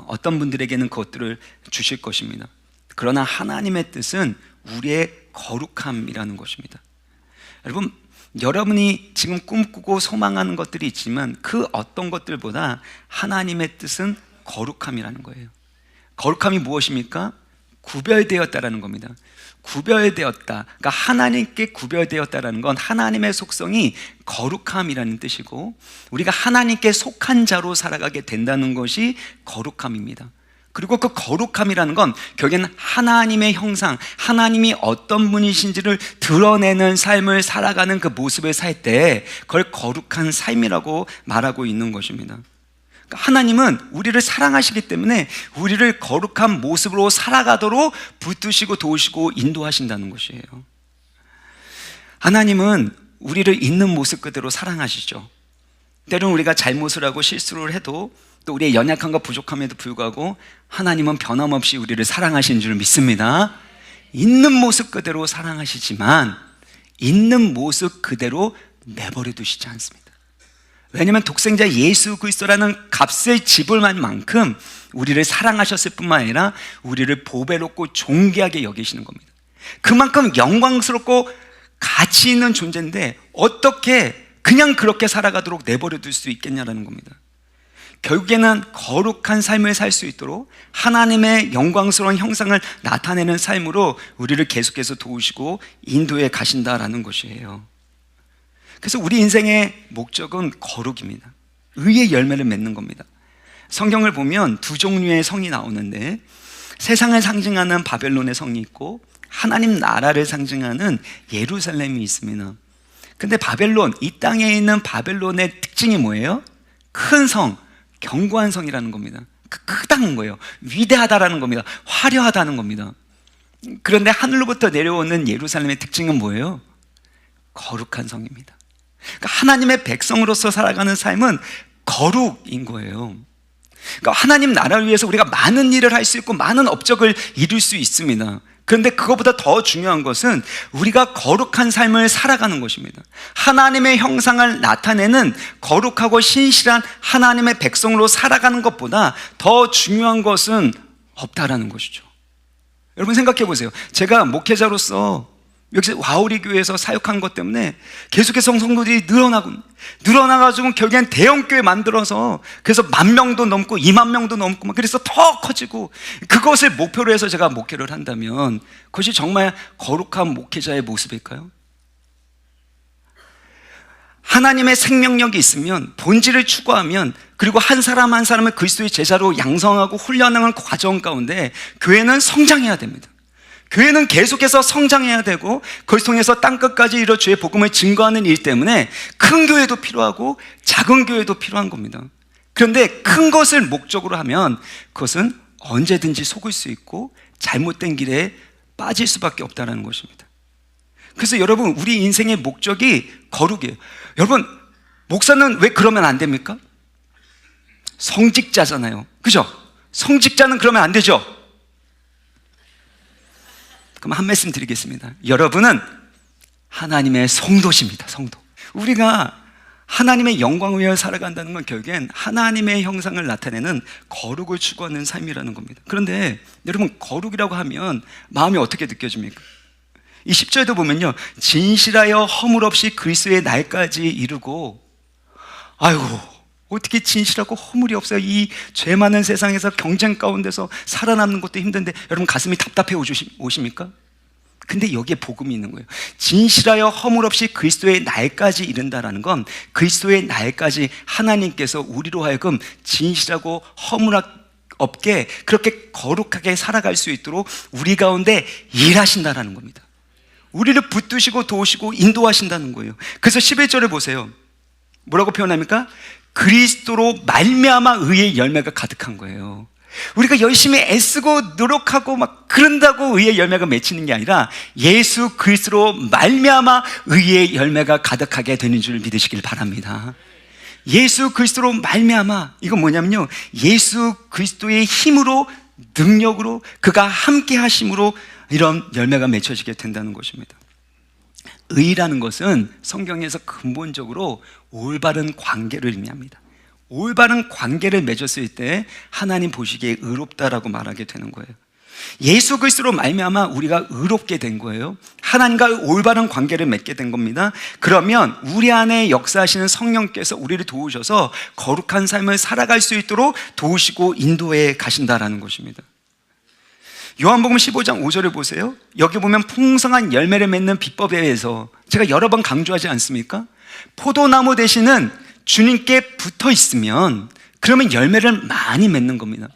어떤 분들에게는 그것들을 주실 것입니다. 그러나 하나님의 뜻은 우리의 거룩함이라는 것입니다. 여러분, 여러분이 지금 꿈꾸고 소망하는 것들이 있지만 그 어떤 것들보다 하나님의 뜻은 거룩함이라는 거예요. 거룩함이 무엇입니까? 구별되었다라는 겁니다. 구별되었다. 그러니까 하나님께 구별되었다라는 건 하나님의 속성이 거룩함이라는 뜻이고, 우리가 하나님께 속한 자로 살아가게 된다는 것이 거룩함입니다. 그리고 그 거룩함이라는 건 결국에는 하나님의 형상, 하나님이 어떤 분이신지를 드러내는 삶을 살아가는 그 모습을 살 때 그걸 거룩한 삶이라고 말하고 있는 것입니다. 하나님은 우리를 사랑하시기 때문에 우리를 거룩한 모습으로 살아가도록 붙드시고 도우시고 인도하신다는 것이에요. 하나님은 우리를 있는 모습 그대로 사랑하시죠. 때로는 우리가 잘못을 하고 실수를 해도, 또 우리의 연약함과 부족함에도 불구하고 하나님은 변함없이 우리를 사랑하시는 줄 믿습니다. 있는 모습 그대로 사랑하시지만 있는 모습 그대로 내버려 두시지 않습니다. 왜냐하면 독생자 예수 그리스도라는 값을 지불할 만큼 우리를 사랑하셨을 뿐만 아니라 우리를 보배롭고 존귀하게 여기시는 겁니다. 그만큼 영광스럽고 가치 있는 존재인데 어떻게 그냥 그렇게 살아가도록 내버려 둘 수 있겠냐라는 겁니다. 결국에는 거룩한 삶을 살 수 있도록 하나님의 영광스러운 형상을 나타내는 삶으로 우리를 계속해서 도우시고 인도해 가신다라는 것이에요. 그래서 우리 인생의 목적은 거룩입니다. 의의 열매를 맺는 겁니다. 성경을 보면 두 종류의 성이 나오는데 세상을 상징하는 바벨론의 성이 있고 하나님 나라를 상징하는 예루살렘이 있습니다. 근데 바벨론, 이 땅에 있는 바벨론의 특징이 뭐예요? 큰 성, 견고한 성이라는 겁니다. 크다는 거예요. 위대하다라는 겁니다. 화려하다는 겁니다. 그런데 하늘로부터 내려오는 예루살렘의 특징은 뭐예요? 거룩한 성입니다. 그러니까 하나님의 백성으로서 살아가는 삶은 거룩인 거예요. 그러니까 하나님 나라를 위해서 우리가 많은 일을 할 수 있고 많은 업적을 이룰 수 있습니다. 그런데 그것보다 더 중요한 것은 우리가 거룩한 삶을 살아가는 것입니다. 하나님의 형상을 나타내는 거룩하고 신실한 하나님의 백성으로 살아가는 것보다 더 중요한 것은 없다라는 것이죠. 여러분 생각해 보세요. 제가 목회자로서 여기 와우리 교회에서 사역한 것 때문에 계속해서 성도들이 늘어나가지고 결국엔 대형교회 만들어서 그래서 10,000명도 넘고 20,000명도 넘고 막 그래서 더 커지고 그것을 목표로 해서 제가 목회를 한다면 그것이 정말 거룩한 목회자의 모습일까요? 하나님의 생명력이 있으면 본질을 추구하면 그리고 한 사람 한 사람을 그리스도의 제자로 양성하고 훈련하는 과정 가운데 교회는 성장해야 됩니다. 교회는 계속해서 성장해야 되고 그걸 통해서 땅끝까지 이뤄 주의 복음을 증거하는 일 때문에 큰 교회도 필요하고 작은 교회도 필요한 겁니다. 그런데 큰 것을 목적으로 하면 그것은 언제든지 속을 수 있고 잘못된 길에 빠질 수밖에 없다는 것입니다. 그래서 여러분 우리 인생의 목적이 거룩이에요. 여러분 목사는 왜 그러면 안 됩니까? 성직자잖아요. 그죠? 성직자는 그러면 안 되죠? 그럼 한 말씀 드리겠습니다. 여러분은 하나님의 성도십니다. 성도. 우리가 하나님의 영광을 위하여 살아간다는 건 결국엔 하나님의 형상을 나타내는 거룩을 추구하는 삶이라는 겁니다. 그런데 여러분 거룩이라고 하면 마음이 어떻게 느껴집니까? 이 10절도 보면요, 진실하여 허물 없이 그리스도의 날까지 이루고, 아이고 어떻게 진실하고 허물이 없어요? 이 죄 많은 세상에서 경쟁 가운데서 살아남는 것도 힘든데 여러분 가슴이 답답해 오십니까? 근데 여기에 복음이 있는 거예요. 진실하여 허물 없이 그리스도의 날까지 이른다라는 건 그리스도의 날까지 하나님께서 우리로 하여금 진실하고 허물 없게 그렇게 거룩하게 살아갈 수 있도록 우리 가운데 일하신다라는 겁니다. 우리를 붙드시고 도우시고 인도하신다는 거예요. 그래서 11절을 보세요. 뭐라고 표현합니까? 그리스도로 말미암아 의의 열매가 가득한 거예요. 우리가 열심히 애쓰고 노력하고 막 그런다고 의의 열매가 맺히는 게 아니라 예수 그리스도로 말미암아 의의 열매가 가득하게 되는 줄 믿으시길 바랍니다. 예수 그리스도로 말미암아, 이건 뭐냐면요, 예수 그리스도의 힘으로 능력으로 그가 함께 하심으로 이런 열매가 맺혀지게 된다는 것입니다. 의라는 것은 성경에서 근본적으로 올바른 관계를 의미합니다. 올바른 관계를 맺었을 때 하나님 보시기에 의롭다라고 말하게 되는 거예요. 예수 그리스도로 말미암아 우리가 의롭게 된 거예요. 하나님과 올바른 관계를 맺게 된 겁니다. 그러면 우리 안에 역사하시는 성령께서 우리를 도우셔서 거룩한 삶을 살아갈 수 있도록 도우시고 인도해 가신다라는 것입니다. 요한복음 15장 5절을 보세요. 여기 보면 풍성한 열매를 맺는 비법에 대해서 제가 여러 번 강조하지 않습니까? 포도나무 대신은 주님께 붙어 있으면 그러면 열매를 많이 맺는 겁니다.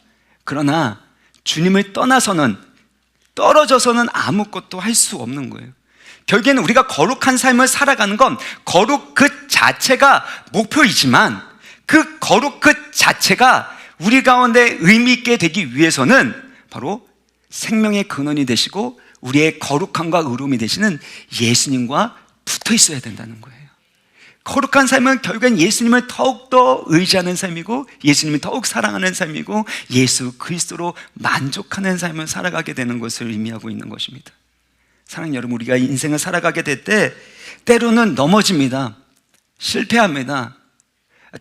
그러나 주님을 떠나서는, 떨어져서는 아무것도 할 수 없는 거예요. 결국에는 우리가 거룩한 삶을 살아가는 건 거룩 그 자체가 목표이지만 그 거룩 그 자체가 우리 가운데 의미 있게 되기 위해서는 바로 생명의 근원이 되시고 우리의 거룩함과 의로움이 되시는 예수님과 붙어 있어야 된다는 거예요. 거룩한 삶은 결국엔 예수님을 더욱더 의지하는 삶이고 예수님을 더욱 사랑하는 삶이고 예수 그리스도로 만족하는 삶을 살아가게 되는 것을 의미하고 있는 것입니다. 사랑하는 여러분, 우리가 인생을 살아가게 될 때 때로는 넘어집니다. 실패합니다.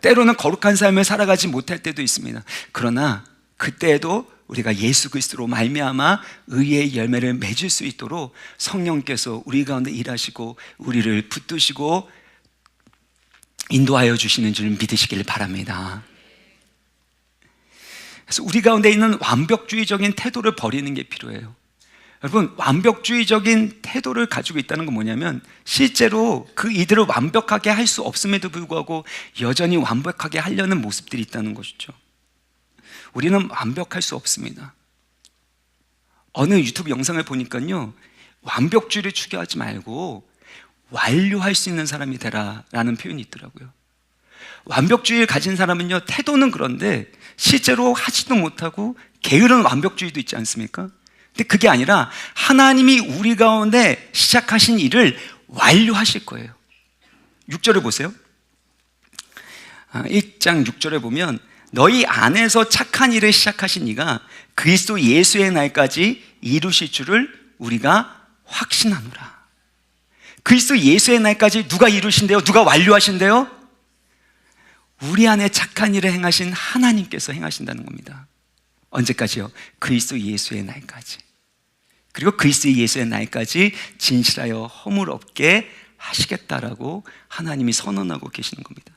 때로는 거룩한 삶을 살아가지 못할 때도 있습니다. 그러나 그때에도 우리가 예수 그리스도로 말미암아 의의 열매를 맺을 수 있도록 성령께서 우리 가운데 일하시고 우리를 붙드시고 인도하여 주시는 줄 믿으시길 바랍니다. 그래서 우리 가운데 있는 완벽주의적인 태도를 버리는 게 필요해요. 여러분, 완벽주의적인 태도를 가지고 있다는 건 뭐냐면 실제로 그 이들을 완벽하게 할 수 없음에도 불구하고 여전히 완벽하게 하려는 모습들이 있다는 것이죠. 우리는 완벽할 수 없습니다. 어느 유튜브 영상을 보니까요, 완벽주의를 추구하지 말고 완료할 수 있는 사람이 되라 라는 표현이 있더라고요. 완벽주의를 가진 사람은요, 태도는 그런데 실제로 하지도 못하고 게으른 완벽주의도 있지 않습니까? 근데 그게 아니라 하나님이 우리 가운데 시작하신 일을 완료하실 거예요. 6절을 보세요. 1장 6절에 보면 너희 안에서 착한 일을 시작하신 이가 그리스도 예수의 날까지 이루실 줄을 우리가 확신하노라. 그리스도 예수의 날까지 누가 이루신대요? 누가 완료하신대요? 우리 안에 착한 일을 행하신 하나님께서 행하신다는 겁니다. 언제까지요? 그리스도 예수의 날까지. 그리고 그리스도 예수의 날까지 진실하여 허물 없게 하시겠다라고 하나님이 선언하고 계시는 겁니다.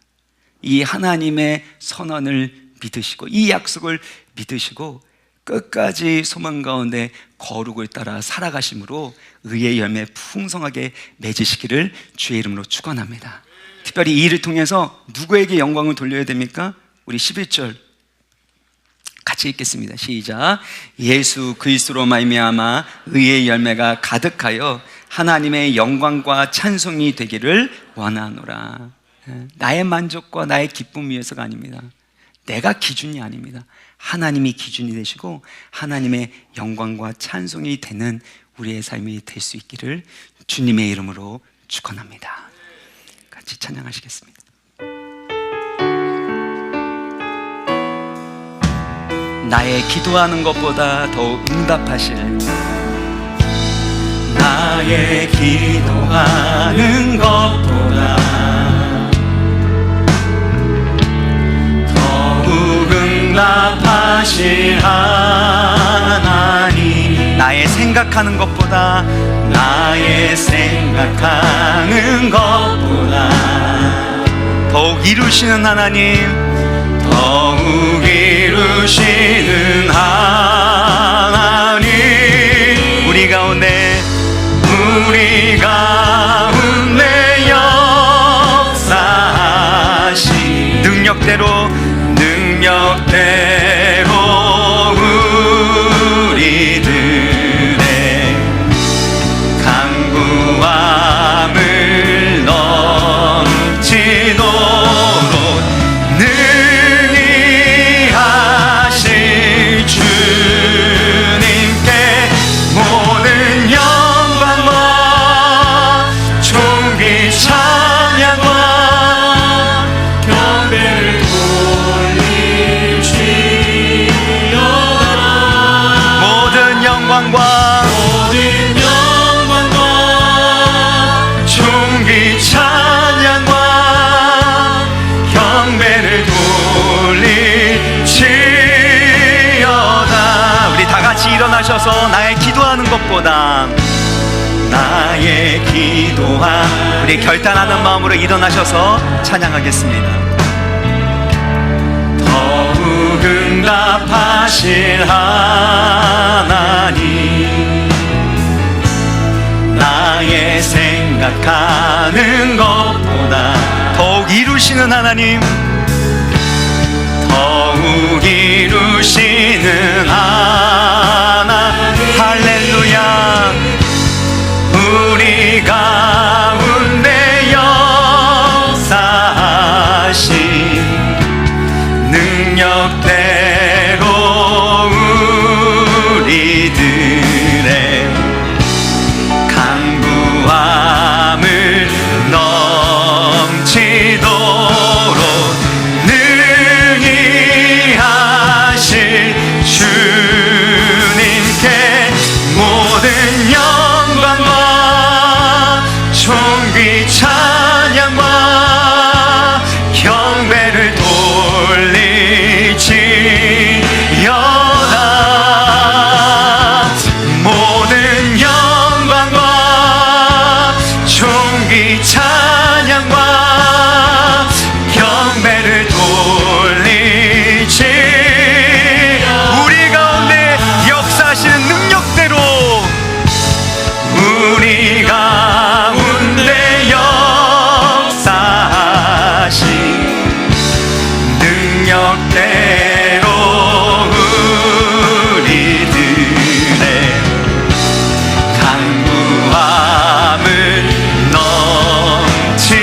이 하나님의 선언을 믿으시고 이 약속을 믿으시고 끝까지 소망 가운데 거룩을 따라 살아가심으로 의의 열매 풍성하게 맺으시기를 주의 이름으로 축원합니다. 특별히 이 일을 통해서 누구에게 영광을 돌려야 됩니까? 우리 11절 같이 읽겠습니다. 시작. 예수 그리스도로 말미암아 의의 열매가 가득하여 하나님의 영광과 찬송이 되기를 원하노라. 나의 만족과 나의 기쁨 위해서가 아닙니다. 내가 기준이 아닙니다. 하나님이 기준이 되시고 하나님의 영광과 찬송이 되는 우리의 삶이 될 수 있기를 주님의 이름으로 축원합니다. 같이 찬양하시겠습니다. 나의 기도하는 것보다 더욱 응답하실, 나의 기도하는 것보다 더욱 응답하실 하나님, 나의 생각하는 것보다 나의 생각하는 것보다 더욱 이루시는 하나님, 더욱 이루시는 하나님, 우리 가운데 역사하시 능력대로 우리들의 강구함을 넘치도록 능히 하실 주님께 모든 영광과 존귀 찬양과 경배를 돌릴지어다. 모든 영광과 존귀 찬양과 경배를 돌릴지어다. 우리 다 같이 일어나셔서 나의 기도하는 것보다 우리 결단하는 마음으로 일어나셔서 찬양하겠습니다. 더욱 응답하실 하나님, 나의 생각하는 것보다 더욱 이루시는 하나님, 더욱 이루시는 하나님, 할렐루야. 우리 가운데 역사하신 능력대로 우리들의 강구함을 넘치도록 능히 하실 주님께 모든 영광과 능력대로 우리들의 강구함을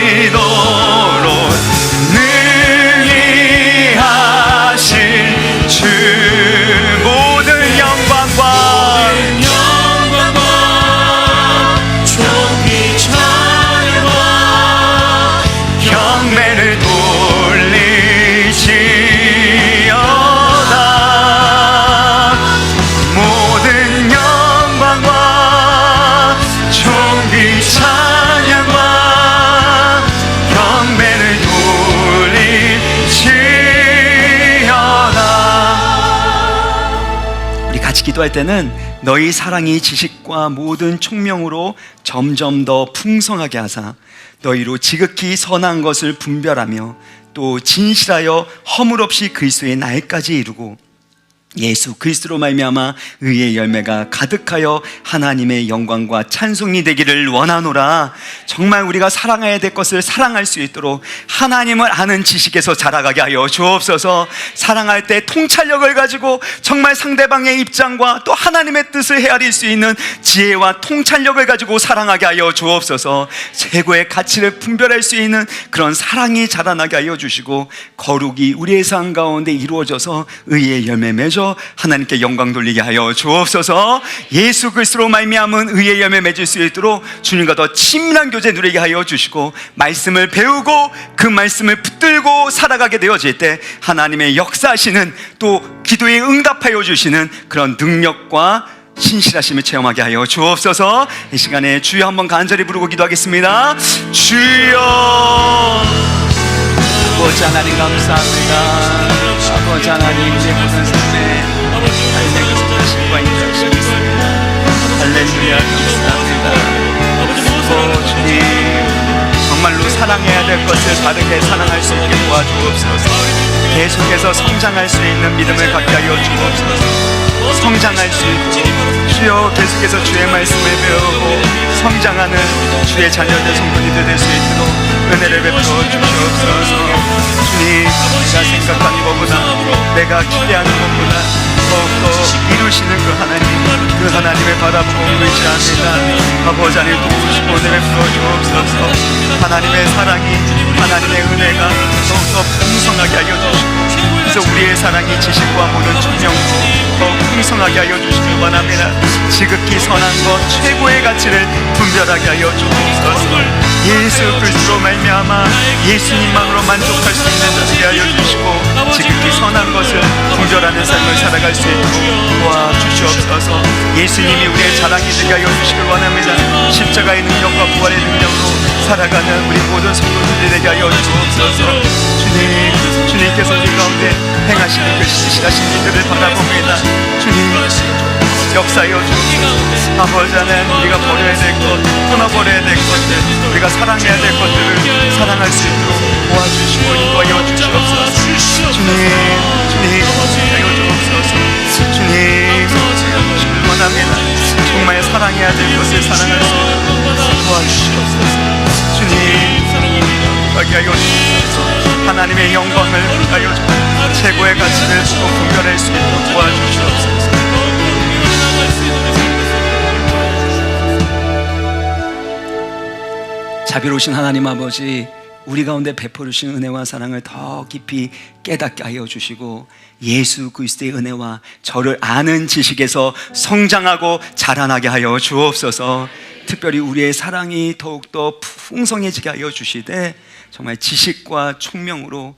넘치도록 능히 하실 주 모든 영광과 존귀 찬양과 경배를 돌리시어다. 모든 영광과 존귀 찬양과 경배를 돌리시어다. 우리 같이 기도할 때는 너희 사랑이 지식과 모든 총명으로 점점 더 풍성하게 하사 너희로 지극히 선한 것을 분별하며 또 진실하여 허물 없이 그리스도의 날까지 이루고 예수 그리스도로 말미암아 의의 열매가 가득하여 하나님의 영광과 찬송이 되기를 원하노라. 정말 우리가 사랑해야 될 것을 사랑할 수 있도록 하나님을 아는 지식에서 자라가게 하여 주옵소서. 사랑할 때 통찰력을 가지고 정말 상대방의 입장과 또 하나님의 뜻을 헤아릴 수 있는 지혜와 통찰력을 가지고 사랑하게 하여 주옵소서. 최고의 가치를 분별할 수 있는 그런 사랑이 자라나게 하여 주시고 거룩이 우리의 삶 가운데 이루어져서 의의 열매 맺어 하나님께 영광 돌리게 하여 주옵소서. 예수 그리스도로 말미암은 의의 열매 맺을 수 있도록 주님과 더 친밀한 교제 누리게 하여 주시고 말씀을 배우고 그 말씀을 붙들고 살아가게 되어질 때 하나님의 역사하시는 또 기도에 응답하여 주시는 그런 능력과 신실하심을 체험하게 하여 주옵소서. 이 시간에 주여 한번 간절히 부르고 기도하겠습니다. 주여. 아버지 하나님 감사합니다. 아버지 하나님 우리의 모든 삶에 삶의 것을 하실과 인도하시고 있습니다. 할렐루야 감사합니다. 주님 정말로 사랑해야 될 것을 바르게 사랑할 수 있게 도와주옵소서. 계속해서 성장할 수 있는 믿음을 갖게 하여 주옵소서. 성장할 수 있고 주여 계속해서 주의 말씀을 배우고 성장하는 주의 자녀들 성도님들 될 수 있도록 은혜를 베풀어 주시옵소서. 주님 내가 생각하는 것보다 내가 기대하는 것보다 더욱더 이루시는 그 하나님을 바라보고 의지합니다. 아버지 하나님 도우시고 은혜 베풀어 주옵소서. 하나님의 사랑이 하나님의 은혜가 더욱더 풍성하게 하여 주시고 그래서 우리의 사랑이 지식과 모든 총명으로 더 풍성하게 하여 주시길 원합니다. 지극히 선한 것 최고의 가치를 분별하게 하여 주옵소서. 예수 그리스도로 말미암아 예수님만으로 만족할 수 있는 자게 하여 주시고 지극히 선한 것을 분별하는 삶을 살아갈 수 있도록 도와주시옵소서. 예수님이 우리의 자랑이 되게 하여 주시길 원합니다. 십자가의 능력과 부활의 능력으로 살아가는 우리 모든 성도들이 되게 하여 주옵소서. 주님께서 우리 가운데 행하시는 그 신실하신 일들을 바라봅니다. 주님 역사하여 주옵소서. 아버지 하나님 우리가 버려야 될 것, 끊어버려야 될 것들, 우리가 사랑해야 될 것들을 사랑할 수 있도록 도와주시고 인도하여 주시옵소서. 주님 하여 주옵소서. 주님 주시길 원합니다. 정말 사랑해야 될 것을 사랑할 수 있도록 도와주시옵소서. 주님 하게 하여 주옵소서. 하나님의 영광을 하여 주옵소서. 최고의 가치를 보고 분별할 수 있도록 도와주시옵소서. 자비로우신 하나님 아버지 우리 가운데 베풀어 주신 은혜와 사랑을 더 깊이 깨닫게 하여 주시고 예수 그리스도의 은혜와 저를 아는 지식에서 성장하고 자라나게 하여 주옵소서. 특별히 우리의 사랑이 더욱더 풍성해지게 하여 주시되 정말 지식과 총명으로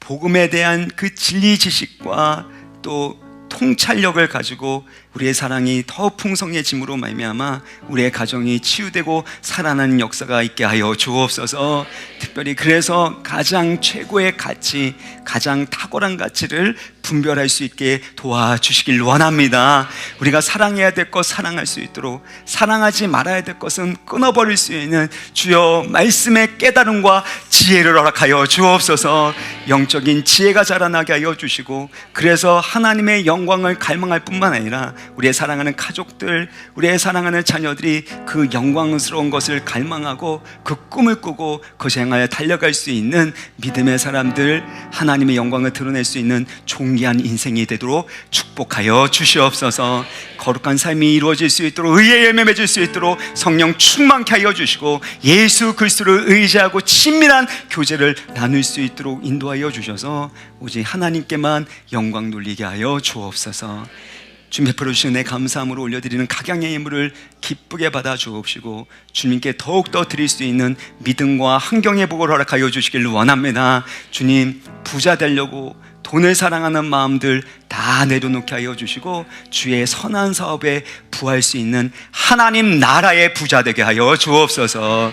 복음에 대한 그 진리 지식과 또 통찰력을 가지고 우리의 사랑이 더 풍성해짐으로 말미암아 우리의 가정이 치유되고 살아나는 역사가 있게 하여 주옵소서. 특별히 그래서 가장 최고의 가치, 가장 탁월한 가치를 분별할 수 있게 도와주시길 원합니다. 우리가 사랑해야 될 것 사랑할 수 있도록, 사랑하지 말아야 될 것은 끊어버릴 수 있는 주여 말씀의 깨달음과 지혜를 허락하여 주옵소서. 영적인 지혜가 자라나게 하여 주시고 그래서 하나님의 영광을 갈망할 뿐만 아니라 우리의 사랑하는 가족들, 우리의 사랑하는 자녀들이 그 영광스러운 것을 갈망하고 그 꿈을 꾸고 그것을 향하여 달려갈 수 있는 믿음의 사람들, 하나님의 영광을 드러낼 수 있는 존귀한 인생이 되도록 축복하여 주시옵소서. 거룩한 삶이 이루어질 수 있도록, 의의 열매 맺을 수 있도록 성령 충만케 하여 주시고, 예수 그리스도를 의지하고 친밀한 교제를 나눌 수 있도록 인도하여 주셔서 오직 하나님께만 영광 돌리게 하여 주옵소서. 주님 베풀어 주신 내 감사함으로 올려드리는 각양의 예물을 기쁘게 받아 주옵시고, 주님께 더욱더 드릴 수 있는 믿음과 환경의 복을 허락하여 주시기를 원합니다. 주님, 부자 되려고 돈을 사랑하는 마음들 다 내려놓게 하여 주시고, 주의 선한 사업에 부할 수 있는 하나님 나라의 부자 되게 하여 주옵소서.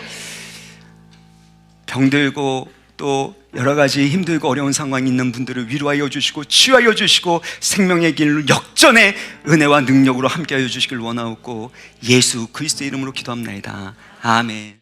병들고 또 여러 가지 힘들고 어려운 상황이 있는 분들을 위로하여 주시고 치유하여 주시고 생명의 길로 역전의 은혜와 능력으로 함께하여 주시길 원하옵고, 예수 그리스도의 이름으로 기도합나이다. 아멘.